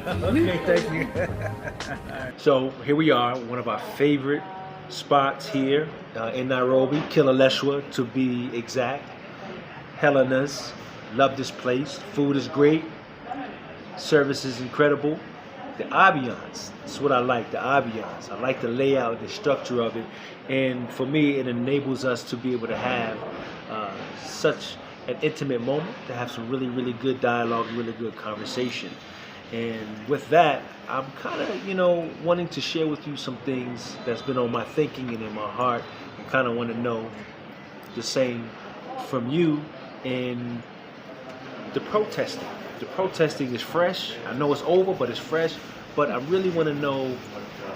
Okay, thank you. So here we are, one of our favorite spots here in Nairobi, Kileleshwa to be exact. Helena's, love this place. Food is great, service is incredible. The ambiance, that's what I like, the ambiance. I like the layout, the structure of it. And for me, it enables us to be able to have such an intimate moment, to have some really, really good dialogue, really good conversation. And with that, I'm kind of, wanting to share with you some things that's been on my thinking and in my heart, and kind of want to know the same from you. And the protesting. The protesting is fresh. I know it's over, but it's fresh. But I really want to know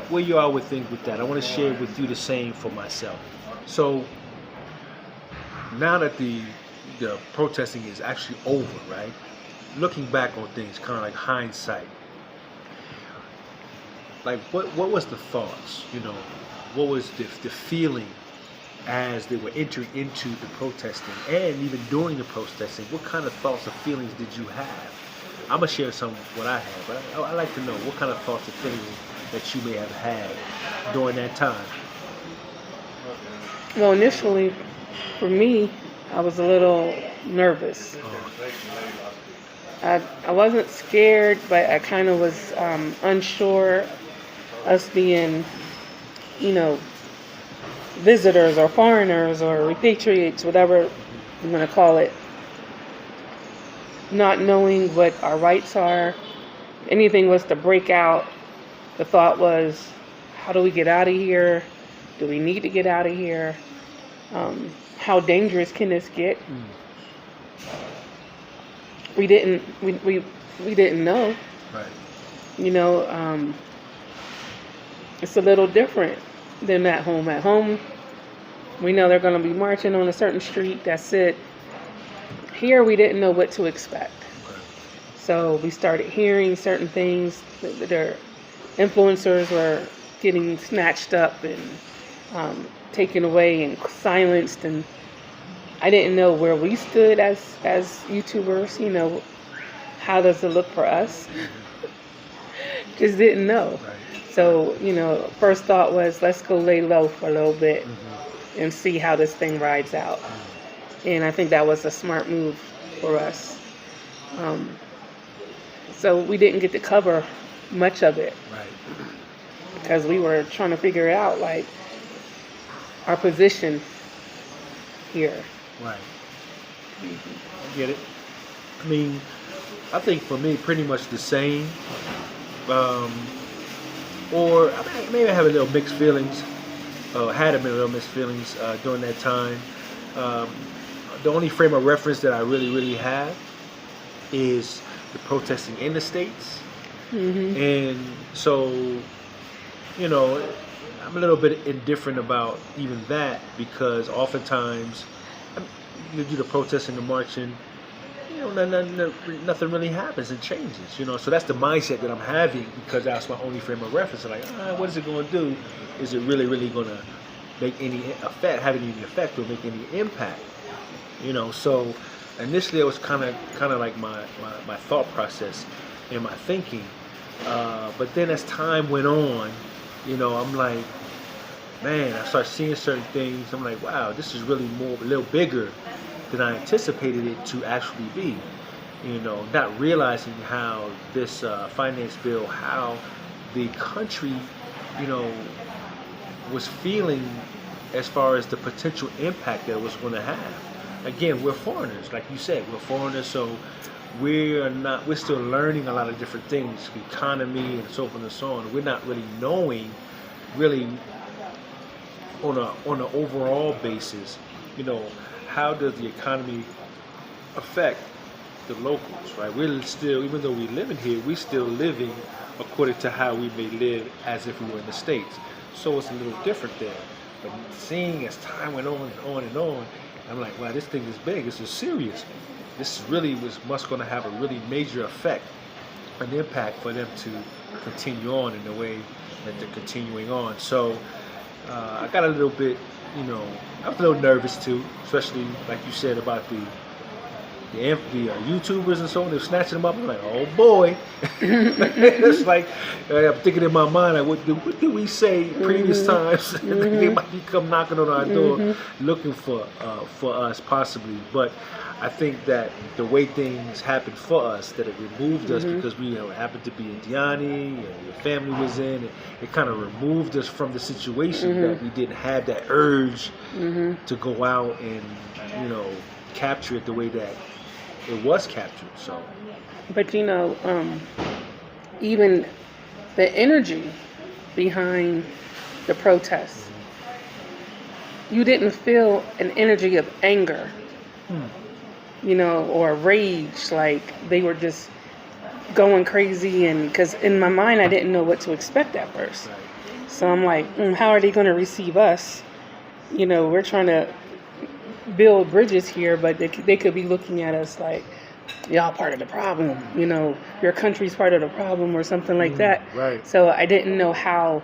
where you are with things with that. I want to share with you the same for myself. So now that the protesting is actually over, right? Looking back on things, kind of like hindsight. Like what was the thoughts? What was the feeling as they were entering into the protesting, and even during the protesting? What kind of thoughts or feelings did you have? I'm gonna share some what I had, but I like to know what kind of thoughts or feelings that you may have had during that time. Well, initially, for me, I was a little nervous. I wasn't scared, but I kind of was unsure. Us being, visitors or foreigners or repatriates, whatever you want to call it, not knowing what our rights are. Anything was to break out. The thought was, how do we get out of here? Do we need to get out of here? How dangerous can this get? We didn't know. Right. It's a little different than at home. At home, we know they're going to be marching on a certain street. That's it. Here, we didn't know what to expect. So we started hearing certain things. Their influencers were getting snatched up and taken away and silenced. And I didn't know where we stood as YouTubers. How does it look for us? Just didn't know. Right. So, first thought was, let's go lay low for a little bit and see how this thing rides out. And I think that was a smart move for us. So we didn't get to cover much of it. Right. Because we were trying to figure out, like, our position here. Right. I get it. I mean, I think for me, pretty much the same. Or maybe I have a little mixed feelings. Had a little mixed feelings during that time. The only frame of reference that I really, really have is the protesting in the States. And so, I'm a little bit indifferent about even that, because oftentimes you do the protesting, the marching, nothing really happens and changes, So that's the mindset that I'm having, because that's my only frame of reference. I'm like, what is it going to do? Is it really, really going to make any effect, have any effect, or make any impact? So initially it was kind of like my thought process and my thinking. But then as time went on, I'm like, man, I start seeing certain things. I'm like, wow, this is really a little bigger than I anticipated it to actually be. Not realizing how this finance bill, how the country, was feeling as far as the potential impact that it was going to have. Again, we're foreigners, like you said, we're foreigners, so we're still learning a lot of different things, economy and so forth and so on. We're not really knowing, on an overall basis, how does the economy affect the locals, right? We're still, even though we're living here, we're still living according to how we may live as if we were in the States. So it's a little different there. But seeing as time went on and on and on, I'm like, wow, this thing is big, this is serious. This really must going to have a really major effect, an impact for them to continue on in the way that they're continuing on. So I got a little bit, I was a little nervous too, especially like you said about the YouTubers and so on, they're snatching them up. I'm like, oh boy. It's like, I'm thinking in my mind, like, what did we say previous times? They might be come knocking on our door looking for us possibly. But I think that the way things happened for us, that it removed us because we happened to be in Diani and your family was in, it kind of removed us from the situation that we didn't have that urge to go out and, capture it the way that it was captured. So, but even the energy behind the protests, you didn't feel an energy of anger, or rage, like they were just going crazy. And because in my mind, I didn't know what to expect at first. So I'm like, how are they going to receive us? We're trying to build bridges here, but they could be looking at us like, y'all part of the problem, your country's part of the problem or something like that. Right. So I didn't know how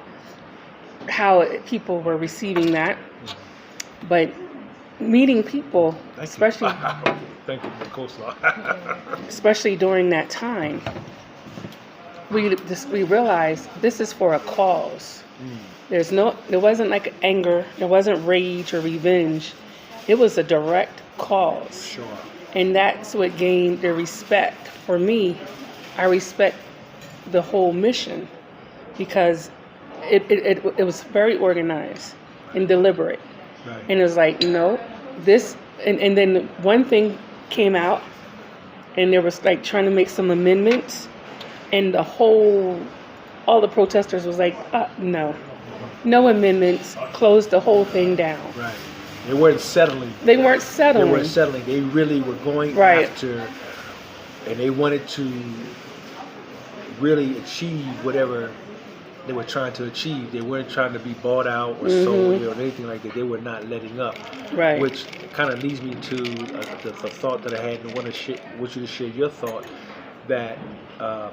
people were receiving that. But meeting people, especially thank you for the coleslaw. especially during that time, we realized this is for a cause. There wasn't like anger, there wasn't rage or revenge. It was a direct cause. Sure. And that's what gained the respect. For me, I respect the whole mission because it was very organized and deliberate. Right. And it was like, this, and then one thing came out and there was like trying to make some amendments, and all the protesters was like, no amendments, closed the whole thing down. Right. They weren't settling. They weren't settling. They really were going right. after, and they wanted to really achieve whatever they were trying to achieve. They weren't trying to be bought out or sold or anything like that. They were not letting up. Right. Which kind of leads me to the thought that I had, and I want you to share your thought that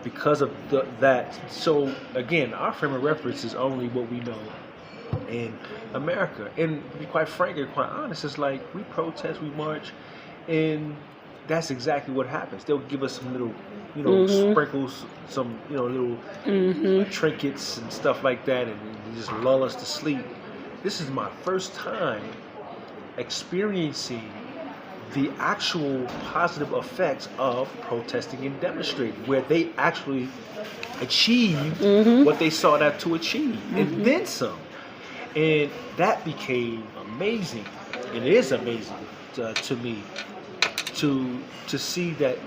because of that. So again, our frame of reference is only what we know in America, and to be quite frank and quite honest, it's like we protest, we march, and that's exactly what happens. They'll give us some little, sprinkles, some, little trinkets and stuff like that, and just lull us to sleep. This is my first time experiencing the actual positive effects of protesting and demonstrating, where they actually achieved what they sought out to achieve, and then some. And that became amazing. It is amazing to me to see that,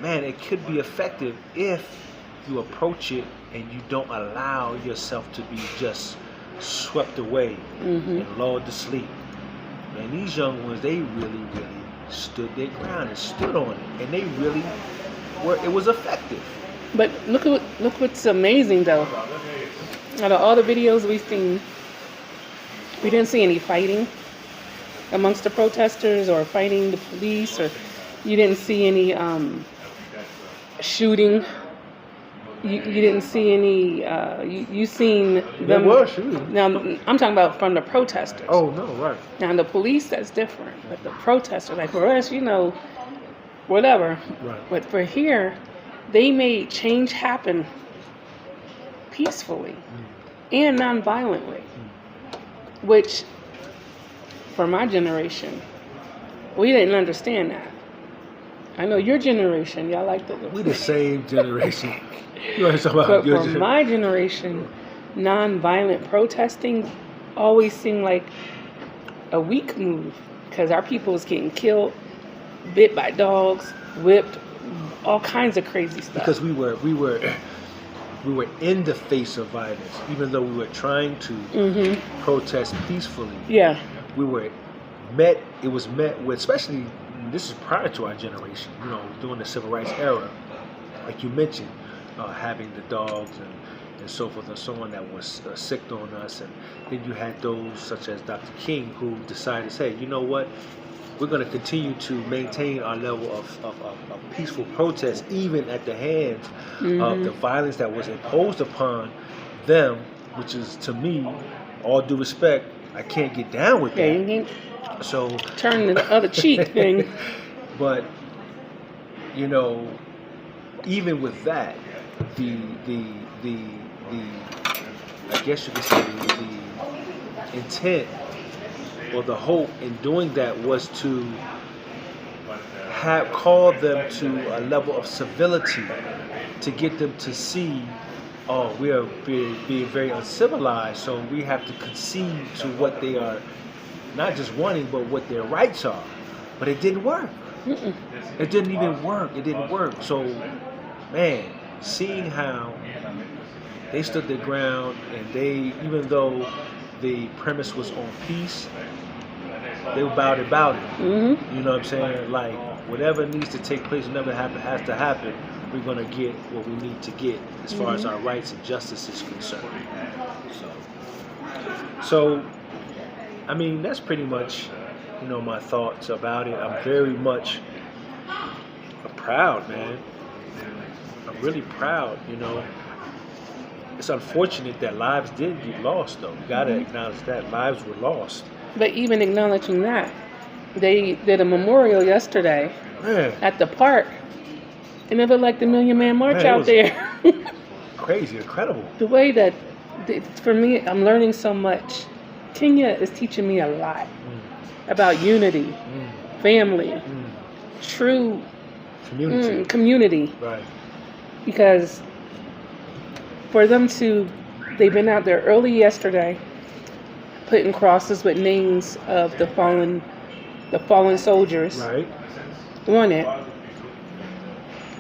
man, it could be effective if you approach it and you don't allow yourself to be just swept away and lulled to sleep. And these young ones, they really, really stood their ground and stood on it, and they really were. It was effective. But look what's amazing though. Out of all the videos we've seen, we didn't see any fighting amongst the protesters or fighting the police, or you didn't see any shooting. You didn't see any. You seen them. There was shooting. Now I'm talking about from the protesters. Oh no, right. Now the police, that's different, but the protesters, like for us, whatever. Right. But for here, they made change happen peacefully and non-violently, which for my generation, we didn't understand that. I know your generation, y'all like the... We the same generation. You always talk about but your for generation. my generation, non-violent protesting always seemed like a weak move because our people was getting killed, bit by dogs, whipped, all kinds of crazy stuff. Because we were in the face of violence, even though we were trying to protest peacefully. Yeah. It was met with, especially, this is prior to our generation, during the civil rights era, like you mentioned, having the dogs and so forth and so on that was sicked on us. And then you had those such as Dr. King who decided to say, you know what, we're going to continue to maintain our level of peaceful protest, even at the hands of the violence that was imposed upon them, which is, to me, all due respect, I can't get down with that. Yeah, you So turn the other cheek thing. But you know, even with that, the I guess you could say the intent or the hope in doing that was to have called them to a level of civility, to get them to see, oh, we are being very uncivilized, so we have to concede to what they are not just wanting, but what their rights are. But it didn't work. Mm-mm. It didn't even work. It didn't work. So, man, seeing how they stood their ground, and they, even though the premise was on peace, they were about it. Mm-hmm. You know what I'm saying? Like, whatever needs to take place, whatever has to happen, we're going to get what we need to get as far as our rights and justice is concerned. So, I mean, that's pretty much, you know, my thoughts about it. I'm very much proud, man. I'm really proud, you know. It's unfortunate that lives did get lost, though. You gotta acknowledge that lives were lost. But even acknowledging that, they did a memorial yesterday at the park, and it looked like the Million Man March out there. Crazy, incredible. The way that, for me, I'm learning so much. Kenya is teaching me a lot about unity, family, true community. Right. Because for them to, they've been out there early yesterday, putting crosses with names of the fallen soldiers on it.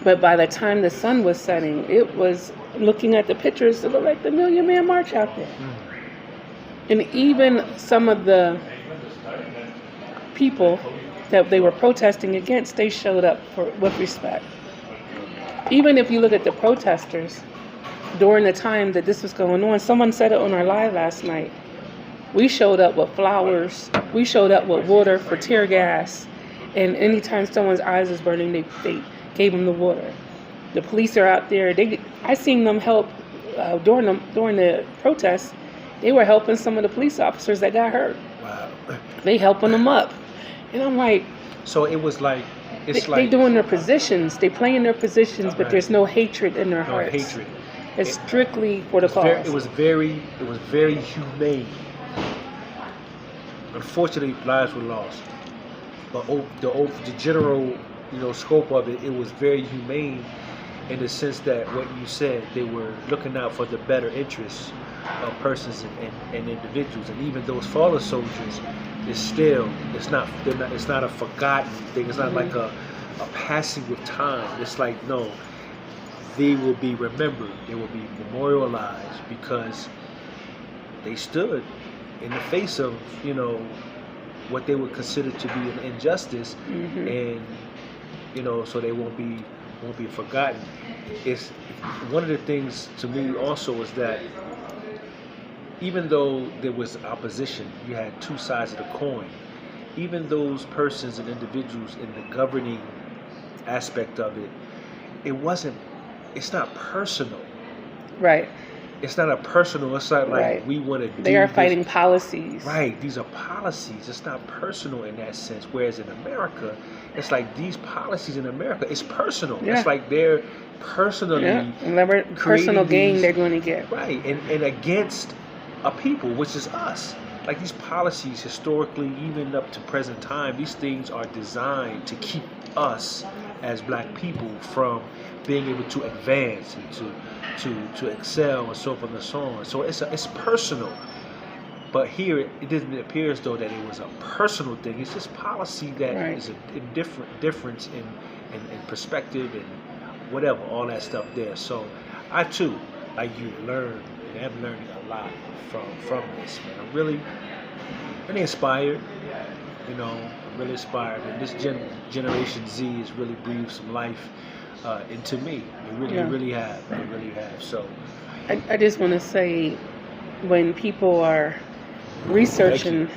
But by the time the sun was setting, it was, looking at the pictures, it looked like the Million Man March out there. And even some of the people that they were protesting against, they showed up with respect. Even if you look at the protesters, during the time that this was going on, someone said it on our live last night, we showed up with flowers, we showed up with water for tear gas, and anytime someone's eyes was burning, they gave them the water. The police are out there. I seen them help during the protests. They were helping some of the police officers that got hurt. Wow. They helping them up, and I'm like, so it was like they doing their positions. They playing their positions, but there's no hatred in their hearts. No hatred. It's strictly for the cause. It was very humane. Unfortunately, lives were lost, but the general, you know, scope of it, it was very humane in the sense that what you said, they were looking out for the better interests of persons and individuals, and even those fallen soldiers, it's not a forgotten thing. It's not like a passing of time. It's like, no, they will be remembered. They will be memorialized because they stood in the face of, you know, what they would consider to be an injustice, and you know, so they won't be forgotten. It's one of the things to me also is that even though there was opposition, you had two sides of the coin. Even those persons and individuals in the governing aspect of it, it's not personal. Right. It's not a personal, it's not like we want to do They are fighting policies. Right, these are policies. It's not personal in that sense. Whereas in America, it's like these policies in America, it's personal. Yeah. It's like they're personally whatever personal gain they're going to get. Right, and against a people, which is us. Like these policies historically, even up to present time, these things are designed to keep us as black people from being able to advance and to excel and so forth and so on. So it's personal. But here it doesn't appear as though that it was a personal thing. It's just policy that is a difference in perspective and whatever, all that stuff there. So I too, like you, learned and am learning a lot from this, man. I'm really inspired, you know. I'm really inspired, and this Generation Z has really breathed some life into me. They really have. So I just want to say, when people are researching,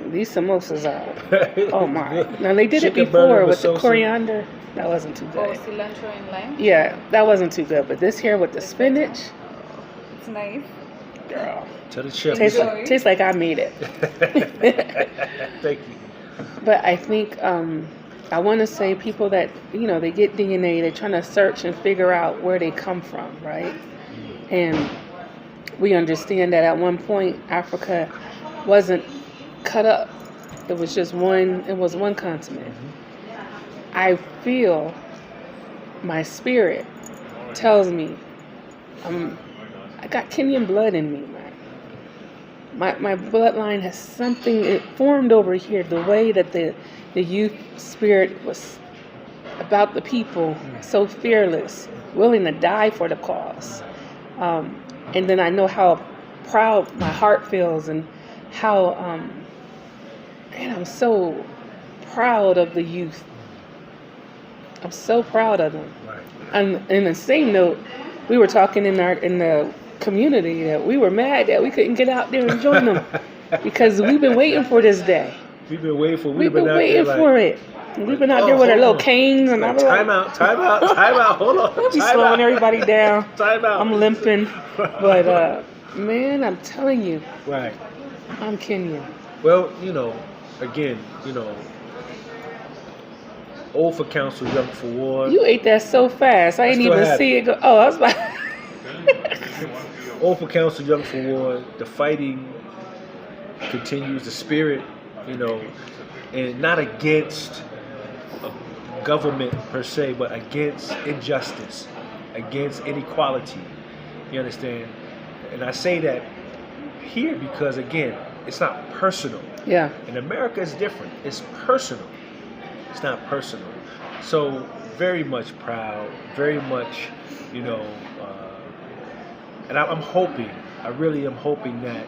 these samosas are, oh my. Now they did it before with the coriander. That wasn't too good. Oh, cilantro and lime? Yeah, that wasn't too good. But this here with the spinach, it's nice. Girl. Tell the chef. Tastes like I made it. Thank you. But I think I want to say people that, they get DNA, they're trying to search and figure out where they come from, right? And we understand that at one point, Africa wasn't cut up. It was just one continent. I feel, my spirit tells me, I got Kenyan blood in me, man. My bloodline has something, it formed over here, the way that the youth spirit was about the people, so fearless, willing to die for the cause. And then I know how proud my heart feels, and how, I'm so proud of the youth. I'm so proud of them. Right. And in the same note, we were talking in the community that we were mad that we couldn't get out there and join them because we've been waiting for this day. We've been waiting for. We've been waiting for it. We've been out there with our little canes and like, time out. Hold on. We'll be slowing everybody down. Time out. I'm limping, but man, I'm telling you, right. I'm Kenyan. Well, again, old for counsel, young for war. You ate that so fast. I didn't even see it go. Oh, I was like. Old for counsel, young for war. The fighting continues. The spirit, and not against a government per se, but against injustice, against inequality. You understand? And I say that here because, again, it's not personal. Yeah. In America, it's different. It's personal. It's not personal. So very much proud, very much, and I'm hoping, I really am hoping that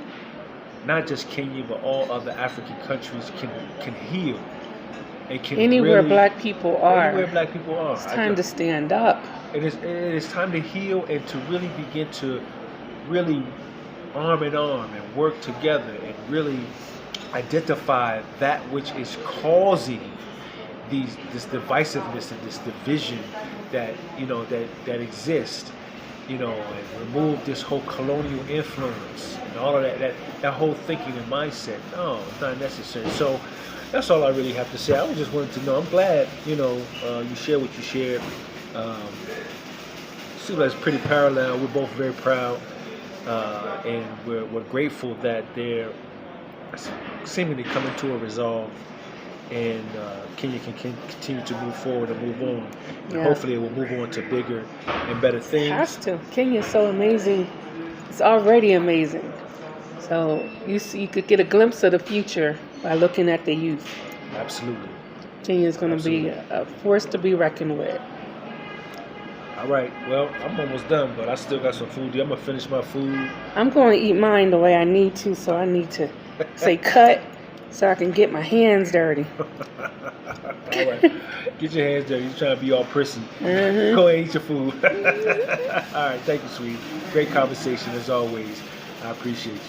not just Kenya, but all other African countries can heal and can anywhere really, black people are. Anywhere black people are. It's time to stand up. It is time to heal and to really begin to really arm in arm and work together and really identify that which is causing this divisiveness and this division that that exists, and remove this whole colonial influence and all of that whole thinking and mindset. No, it's not necessary. So that's all I really have to say. I just wanted to know. I'm glad you shared what you shared. Seems like it's pretty parallel. We're both very proud, and we're grateful that they're seemingly coming to a resolve. And Kenya can continue to move forward and move on. And hopefully it will move on to bigger and better things. It has to. Kenya's so amazing. It's already amazing. So you could get a glimpse of the future by looking at the youth. Absolutely. Kenya's going to be a force to be reckoned with. All right. Well, I'm almost done, but I still got some food. I'm going to finish my food. I'm going to eat mine the way I need to, so I need to say cut. So I can get my hands dirty. All right. Get your hands dirty. You're trying to be all prissy. Mm-hmm. Go and eat your food. All right. Thank you, sweetie. Great conversation as always. I appreciate you.